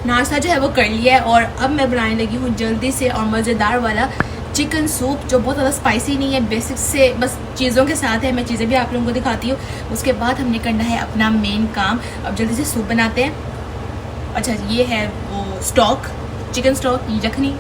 नाश्ता जो है वो कर लिया है और अब मैं बनाने लगी हूँ जल्दी से और मज़ेदार वाला चिकन सूप, जो बहुत ज़्यादा स्पाइसी नहीं है, बेसिक से बस चीज़ों के साथ है। मैं चीज़ें भी आप लोगों को दिखाती हूँ। उसके बाद हमने करना है अपना मेन काम। अब जल्दी से सूप बनाते हैं। अच्छा, ये है वो स्टॉक, चिकन स्टॉक, यखनी।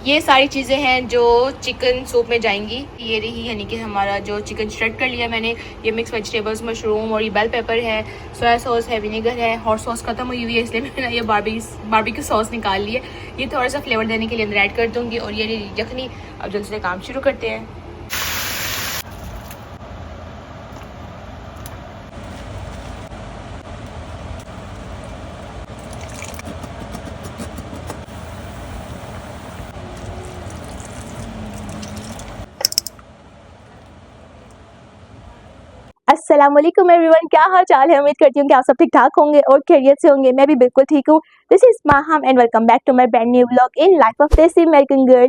ये सारी चीज़ें हैं जो चिकन सूप में जाएंगी। ये रही, यानी कि हमारा जो चिकन श्रेड कर लिया मैंने। ये मिक्स वेजिटेबल्स, मशरूम और ये बेल पेपर है, सोया सॉस है, विनेगर है, हॉट सॉस खत्म हुई हुई है इसलिए मैंने ये बारबेक्यू सॉस निकाल ली है। ये थोड़ा सा फ्लेवर देने के लिए अंदर ऐड कर दूँगी। और ये रही यखनी। अब जल्दी से काम शुरू करते हैं। अस्सलाम वालेकुम एवरीवन, क्या हाल चाल है। उम्मीद करती हूँ कि आप सब ठीक ठाक होंगे और खैरियत से होंगे। मैं भी बिल्कुल ठीक हूँ। This is Maham and welcome back to my brand new vlog in life of desi American girl.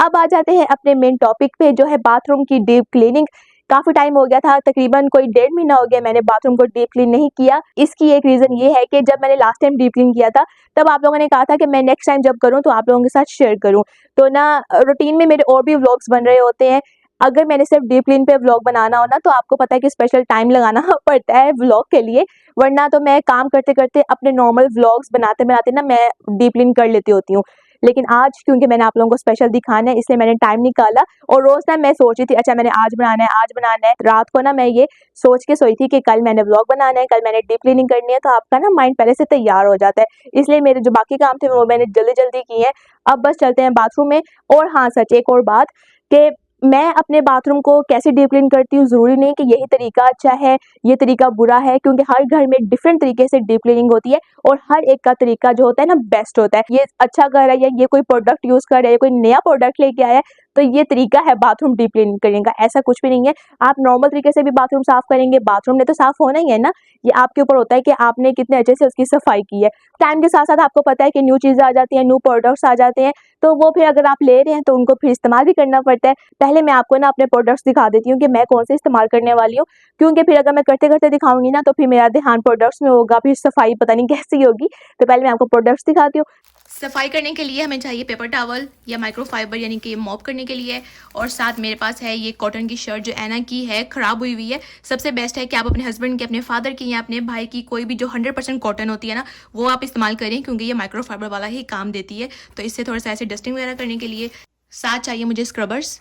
अब आ जाते हैं अपने मेन टॉपिक पे, जो है बाथरूम की डीप क्लीनिंग। काफी टाइम हो गया था, तकरीबन कोई 1.5 महीना हो गया मैंने बाथरूम को डीप क्लीन नहीं किया। इसकी एक रीजन ये है कि जब मैंने लास्ट टाइम डीप क्लीन किया था तब आप लोगों ने कहा था कि मैं नेक्स्ट टाइम जब करूँ तो आप लोगों के साथ शेयर करूँ। तो ना रूटीन में मेरे और भी व्लॉग्स बन रहे होते हैं। अगर मैंने सिर्फ डीप क्लीन पे व्लॉग बनाना हो ना तो आपको पता है कि स्पेशल टाइम लगाना पड़ता है व्लॉग के लिए, वरना तो मैं काम करते करते अपने नॉर्मल व्लॉग्स बनाते बनाते ना मैं डीप क्लीन कर लेती होती हूँ। लेकिन आज क्योंकि मैंने आप लोगों को स्पेशल दिखाना है इसलिए मैंने टाइम निकाला। और रोज ना मैं सोच रही थी अच्छा मैंने आज बनाना है, आज बनाना है। रात को ना मैं ये सोच के सोई थी कि कल मैंने व्लॉग बनाना है, कल मैंने डीप क्लीनिंग करनी है, तो आपका ना माइंड पहले से तैयार हो जाता है। इसलिए मेरे जो बाकी काम थे वो मैंने जल्दी जल्दी किए हैं। अब बस चलते हैं बाथरूम में। और हाँ सच एक और बात कि मैं अपने बाथरूम को कैसे डीप क्लीन करती हूँ, ज़रूरी नहीं कि यही तरीका अच्छा है, ये तरीका बुरा है, क्योंकि हर घर में डिफरेंट तरीके से डीप क्लीनिंग होती है और हर एक का तरीका जो होता है ना बेस्ट होता है। ये अच्छा कर रहा है या ये कोई प्रोडक्ट यूज़ कर रहा है या कोई नया प्रोडक्ट लेके आया है तो ये तरीका है बाथरूम डीप क्लीन करने का, ऐसा कुछ भी नहीं है। आप नॉर्मल तरीके से भी बाथरूम साफ करेंगे, बाथरूम ने तो साफ होना ही है ना। ये आपके ऊपर होता है कि आपने कितने अच्छे से उसकी सफाई की है। टाइम के साथ साथ आपको पता है कि न्यू चीज़ें आ जाती हैं, न्यू प्रोडक्ट्स आ जाते हैं, तो वो फिर अगर आप ले रहे हैं तो उनको फिर इस्तेमाल भी करना पड़ता है। पहले मैं आपको ना अपने प्रोडक्ट्स दिखा देती हूँ कि मैं कौन से इस्तेमाल करने वाली हूँ, क्योंकि फिर अगर मैं करते करते दिखाऊंगी ना तो फिर मेरा ध्यान प्रोडक्ट्स में होगा, फिर सफाई पता नहीं कैसी होगी। तो पहले मैं आपको प्रोडक्ट्स दिखाती हूँ। सफाई करने के लिए हमें चाहिए पेपर टॉवल या माइक्रोफाइबर, यानी कि मॉप करने के लिए। और साथ मेरे पास है ये कॉटन की शर्ट जो एना की है, ख़राब हुई हुई है। सबसे बेस्ट है कि आप अपने हस्बैंड की, अपने फादर की या अपने भाई की कोई भी जो 100% कॉटन होती है ना वो आप इस्तेमाल करें, क्योंकि ये माइक्रोफाइबर वाला ही काम देती है। तो इससे थोड़ा सा ऐसे डस्टिंग वगैरह करने के लिए। साथ चाहिए मुझे स्क्रबर्स,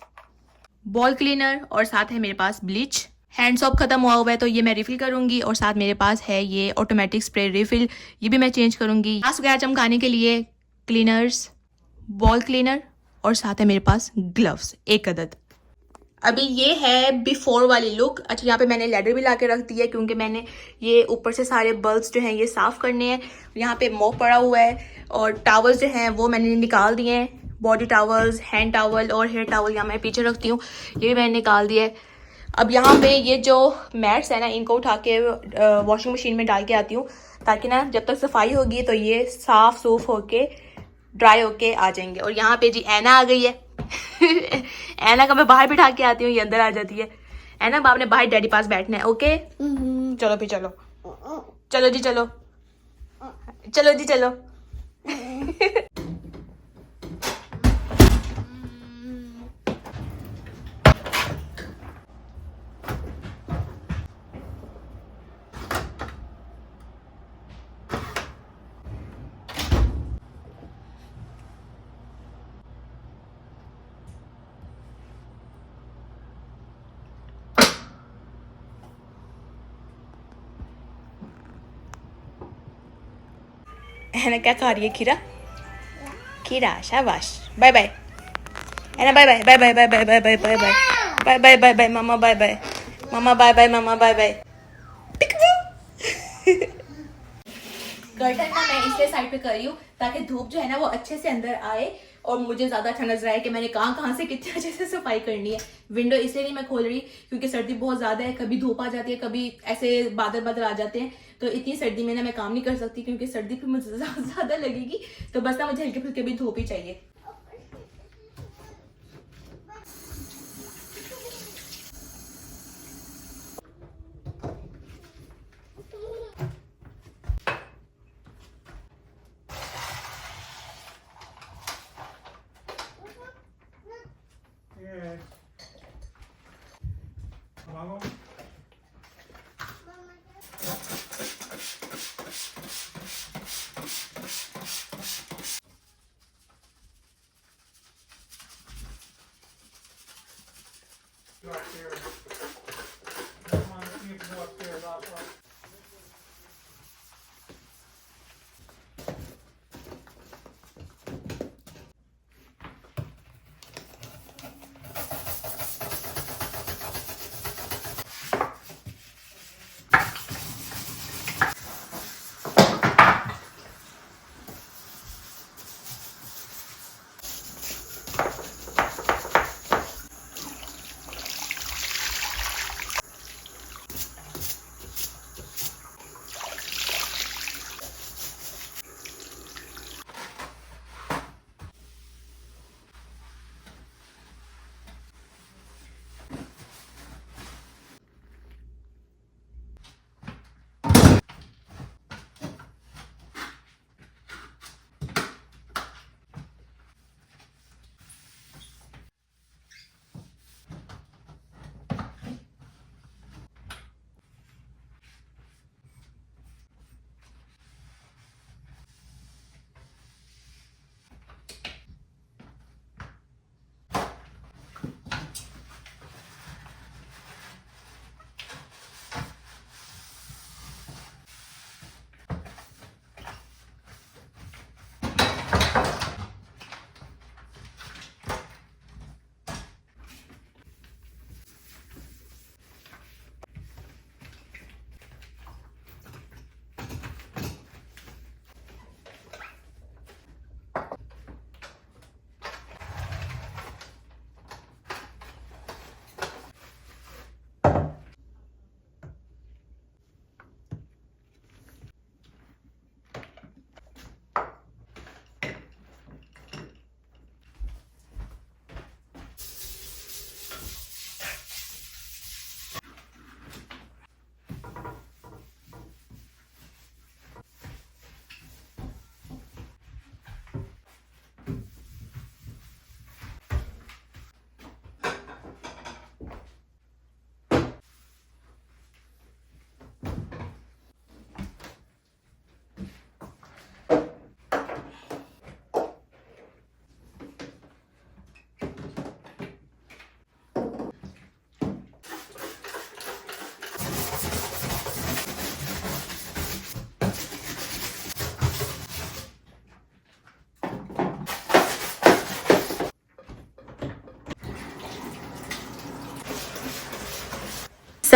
बॉल क्लीनर और साथ है मेरे पास ब्लीच। हैंड सॉप खत्म हुआ है तो ये मैं रिफ़िल करूँगी। और साथ मेरे पास है ये ऑटोमेटिक स्प्रे रिफ़िल, ये भी मैं चेंज करूँगी। ग्लास वगैरह चमकाने के लिए क्लीनर्स, बॉल क्लीनर और साथ है मेरे पास ग्लव्स, एक अदद। अभी ये है बिफोर वाली लुक। अच्छा, यहाँ पे मैंने लैडर भी ला के रख दी है क्योंकि मैंने ये ऊपर से सारे बल्ब्स जो हैं ये साफ़ करने हैं। यहाँ पे मॉप पड़ा हुआ है और टावल्स जो हैं वो मैंने निकाल दिए हैं। बॉडी टावल्स, हैंड टावल और हेयर टावल यहाँ मैं पीछे रखती हूँ, ये भी मैंने निकाल दिया है। अब यहाँ पे ये जो मैट्स है ना इनको उठा के वॉशिंग मशीन में डाल के आती हूँ, ताकि ना जब तक सफाई होगी तो ये साफ़ सूफ होके ड्राई होके आ जाएंगे। और यहाँ पे जी ऐना आ गई है ऐना का मैं बाहर बिठा के आती हूँ, ये अंदर आ जाती है। ऐना बाप ने बाहर डैडी पास बैठना है, ओके। चलो फिर चलो, चलो जी चलो, चलो जी चलो ऐना क्या खा रही है? खीरा, खीरा, शाबाश। Bye bye Anna, bye bye, bye bye, bye bye, bye bye, bye bye, bye bye, bye bye मामा, बाय बाय मामा, बाय बाय मामा, बाय बाय। कर्टन ना मैं इसलिए साइड पे कर रही हूँ ताकि धूप जो है ना वो अच्छे से अंदर आए और मुझे ज्यादा अच्छा नजर आए कि मैंने कहाँ से कितने अच्छे से सफाई करनी है। विंडो इसलिए नहीं मैं खोल रही क्योंकि सर्दी बहुत ज्यादा है, कभी धूप आ जाती है, कभी ऐसे बादल बादल आ जाते हैं, तो इतनी सर्दी में ना मैं काम नहीं कर सकती क्योंकि सर्दी फिर मुझे ज्यादा लगेगी। तो बस ना मुझे हल्के फुल्के भी धूप ही चाहिए।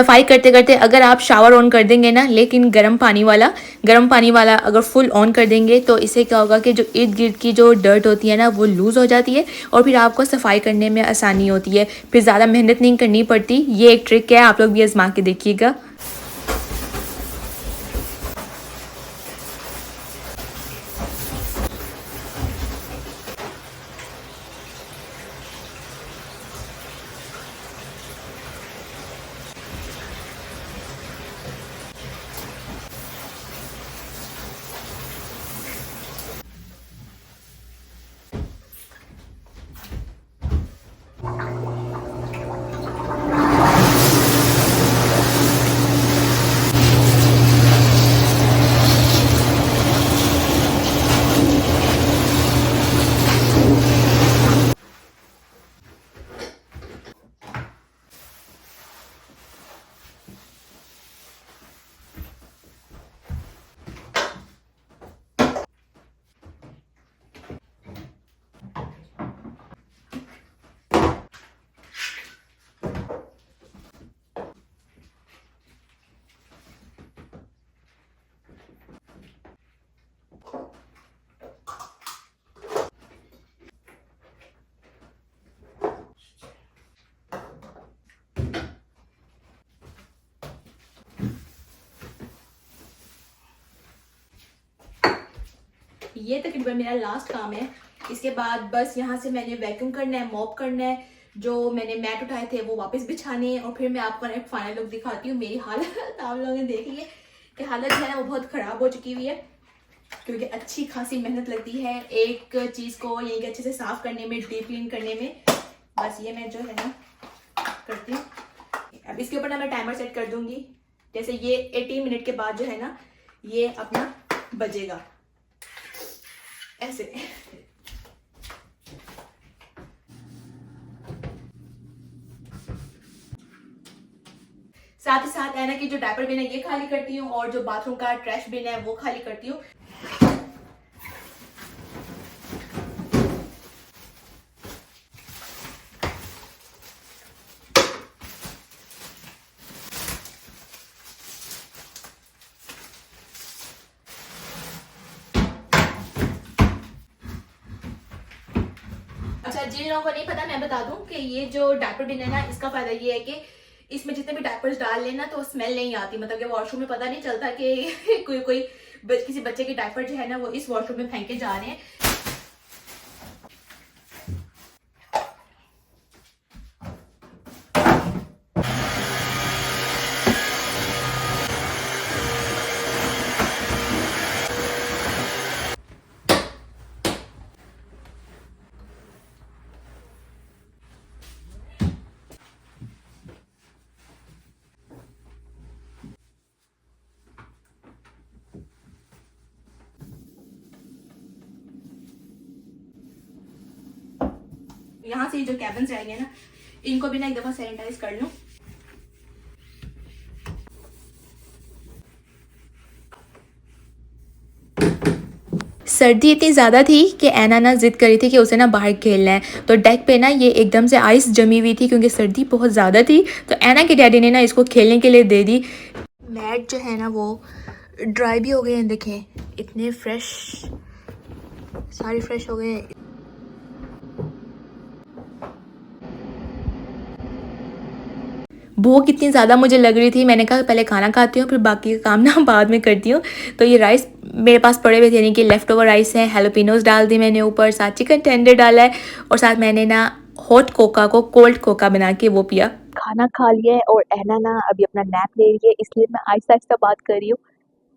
सफाई करते करते अगर आप शावर ऑन कर देंगे ना, लेकिन गर्म पानी वाला अगर फुल ऑन कर देंगे तो इससे क्या होगा कि जो इर्द गिर्द की जो डर्ट होती है ना वो लूज़ हो जाती है और फिर आपको सफाई करने में आसानी होती है, फिर ज़्यादा मेहनत नहीं करनी पड़ती। ये एक ट्रिक है, आप लोग भी आजमा के देखिएगा। ये तकरीबन मेरा लास्ट काम है। इसके बाद बस यहाँ से मैंने वैक्यूम करना है, मॉप करना है, जो मैंने मैट उठाए थे वो वापस बिछाने हैं और फिर मैं आपको एक फाइनल लुक दिखाती हूँ। मेरी हालत आप लोगों ने देख ली है कि हालत जो है ना वो बहुत ख़राब हो चुकी हुई है, क्योंकि अच्छी खासी मेहनत लगती है एक चीज़ को यानी कि अच्छे से साफ़ करने में, डीप क्लीन करने में। बस ये मैं जो है ना करती हूँ। अब इसके ऊपर ना मैं टाइमर सेट कर दूँगी, जैसे ये 18 मिनट के बाद जो है ना ये अपना बजेगा ऐसे। साथ ही साथ है ना कि जो डायपर बिन है ये खाली करती हूँ और जो बाथरूम का ट्रैश बिन है वो खाली करती हूँ। अच्छा, जिन लोगों को नहीं पता मैं बता दूं कि ये जो डायपर बिन है ना इसका फायदा ये है कि इसमें जितने भी डायपर्स डाल लेना तो स्मेल नहीं आती, मतलब कि वॉशरूम में पता नहीं चलता कि किसी बच्चे के डायपर जो है ना वो इस वॉशरूम में फेंके जा रहे हैं। यहाँ से जो कैबिन्स रहेंगे ना इनको भी ना एक दफा सैनिटाइज कर लूं। सर्दी इतनी ज़्यादा थी कि ऐना ना जिद करी थी कि उसे ना बाहर खेलना है, तो डेक पे ना ये एकदम से आइस जमी हुई थी क्योंकि सर्दी बहुत ज़्यादा थी, तो ऐना के डैडी ने ना इसको खेलने के लिए दे दी। मैट जो है ना वो ड्राई भी हो गए हैं, देखें इतने फ्रेश, सारे फ्रेश हो गए हैं। भूख इतनी ज़्यादा मुझे लग रही थी, मैंने कहा पहले खाना खाती हूँ फिर बाकी का काम ना बाद में करती हूँ। तो ये राइस मेरे पास पड़े हुए थे, यानी कि लेफ़्ट ओवर राइस हैं, हेलोपिनोज डाल दी मैंने ऊपर, साथ चिकन टेंडर डाला है और साथ मैंने ना हॉट कोका को कोल्ड कोका बना के वो पिया। खाना खा लिया है और ऐना ना अभी अपना नैप ले रही है, इसलिए मैं आहिस्ता आहिस्ता बात कर रही हूँ।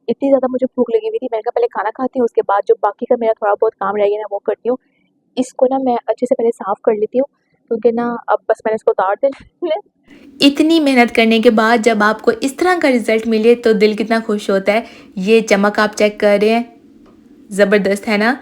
इतनी ज़्यादा मुझे भूख लगी हुई थी, मैंने कहा पहले खाना खाती हूँ, उसके बाद जो बाकी का मेरा थोड़ा बहुत काम रह गया ना वो करती हूँ। इसको ना मैं अच्छे से पहले साफ़ कर लेती हूँ क्योंकि ना अब बस मैंने इसको उतार देना है। इतनी मेहनत करने के बाद जब आपको इस तरह का रिज़ल्ट मिले तो दिल कितना खुश होता है। ये चमक आप चेक कर रहे हैं, ज़बरदस्त है ना।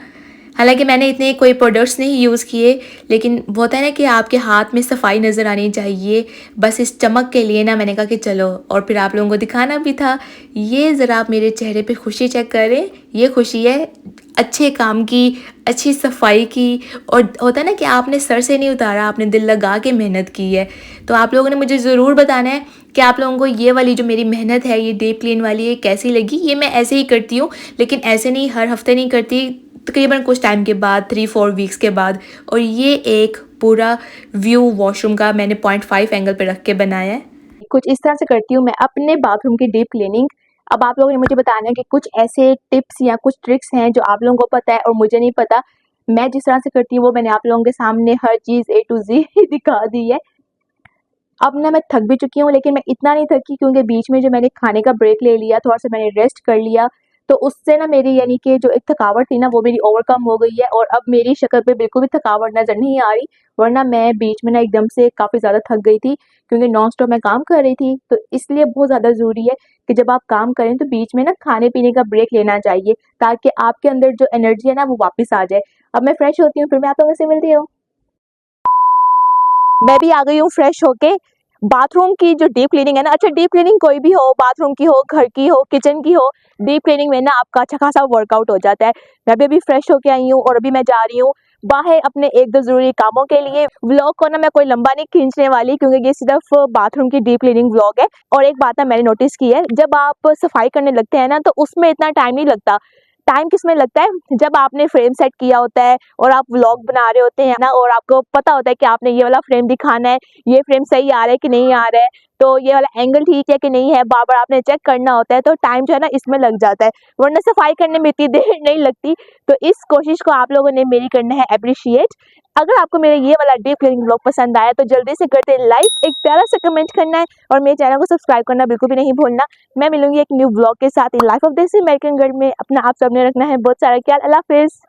हालांकि मैंने इतने कोई प्रोडक्ट्स नहीं यूज़ किए, लेकिन वो होता है ना कि आपके हाथ में सफाई नज़र आनी चाहिए, बस इस चमक के लिए ना मैंने कहा कि चलो, और फिर आप लोगों को दिखाना भी था। ये ज़रा आप मेरे चेहरे पे खुशी चेक करें, ये खुशी है अच्छे काम की, अच्छी सफाई की, और होता है ना कि आपने सर से नहीं उतारा, आपने दिल लगा के मेहनत की है। तो आप लोगों ने मुझे ज़रूर बताना है कि आप लोगों को ये वाली जो मेरी मेहनत है ये डीप क्लीन वाली ये कैसी लगी। ये मैं ऐसे ही करती हूँ, लेकिन ऐसे नहीं, हर हफ्ते नहीं करती, तकरीबन कुछ टाइम के बाद, 3-4 वीक्स के बाद। और ये एक पूरा व्यू वॉशरूम का मैंने 0.5 एंगल पे रख के बनाया है। कुछ इस तरह से करती हूँ मैं अपने बाथरूम की डीप क्लीनिंग। अब आप लोगों ने मुझे बताना है कि कुछ ऐसे टिप्स या कुछ ट्रिक्स हैं जो आप लोगों को पता है और मुझे नहीं पता। मैं जिस तरह से करती हूँ वो मैंने आप लोगों के सामने हर चीज़ A to Z दिखा दी है। अब ना मैं थक भी चुकी हूँ, लेकिन मैं इतना नहीं थकी क्योंकि बीच में जो मैंने खाने का ब्रेक ले लिया, थोड़ा सा मैंने रेस्ट कर लिया, तो उससे ना मेरी यानी कि जो एक थकावट थी ना वो मेरी ओवरकम हो गई है और अब मेरी शक्ल पे बिल्कुल भी थकावट नज़र नहीं आ रही। वरना मैं बीच में ना एकदम से काफ़ी ज़्यादा थक गई थी क्योंकि नॉन स्टॉप मैं काम कर रही थी। तो इसलिए बहुत ज़्यादा ज़रूरी है कि जब आप काम करें तो बीच में ना खाने पीने का ब्रेक लेना चाहिए, ताकि आपके अंदर जो एनर्जी है ना वो वापस आ जाए। अब मैं फ्रेश होती हूँ, फिर मैं आप लोगों से मिलती हूँ। मैं भी आ गई हूँ फ्रेश होके। बाथरूम की जो डीप क्लीनिंग है ना, अच्छा डीप क्लीनिंग कोई भी हो, बाथरूम की हो, घर की हो, किचन की हो, डीप क्लीनिंग में ना आपका अच्छा खासा वर्कआउट हो जाता है। मैं भी अभी फ्रेश होके आई हूँ और अभी मैं जा रही हूँ बाहर अपने 1-2 ज़रूरी कामों के लिए। व्लॉग को ना मैं कोई लंबा नहीं खींचने वाली क्योंकि ये सिर्फ बाथरूम की डीप क्लीनिंग व्लॉग है। और एक बात ना मैंने नोटिस की है, जब आप सफाई करने लगते हैं ना तो उसमें इतना टाइम नहीं लगता। टाइम किसमें लगता है, जब आपने फ्रेम सेट किया होता है और आप व्लॉग बना रहे होते हैं ना और आपको पता होता है कि आपने ये वाला फ्रेम दिखाना है, ये फ्रेम सही आ रहा है कि नहीं आ रहा है, तो ये वाला एंगल ठीक है कि नहीं है, बार बार आपने चेक करना होता है, तो टाइम जो है ना इसमें लग जाता है। वरना सफाई करने में इतनी देर नहीं लगती। तो इस कोशिश को आप लोगों ने मेरी करना है अप्रिशिएट। अगर आपको मेरा ये वाला डीप क्लीनिंग व्लॉग पसंद आया तो जल्दी से करते लाइक, एक प्यारा सा कमेंट करना है और मेरे चैनल को सब्सक्राइब करना बिल्कुल भी नहीं भूलना। मैं मिलूंगी एक न्यू व्लॉग के साथ इन life of this American girl में। अपना आप सबने रखना है बहुत सारा ख्याल। अल्लाह हाफिज़।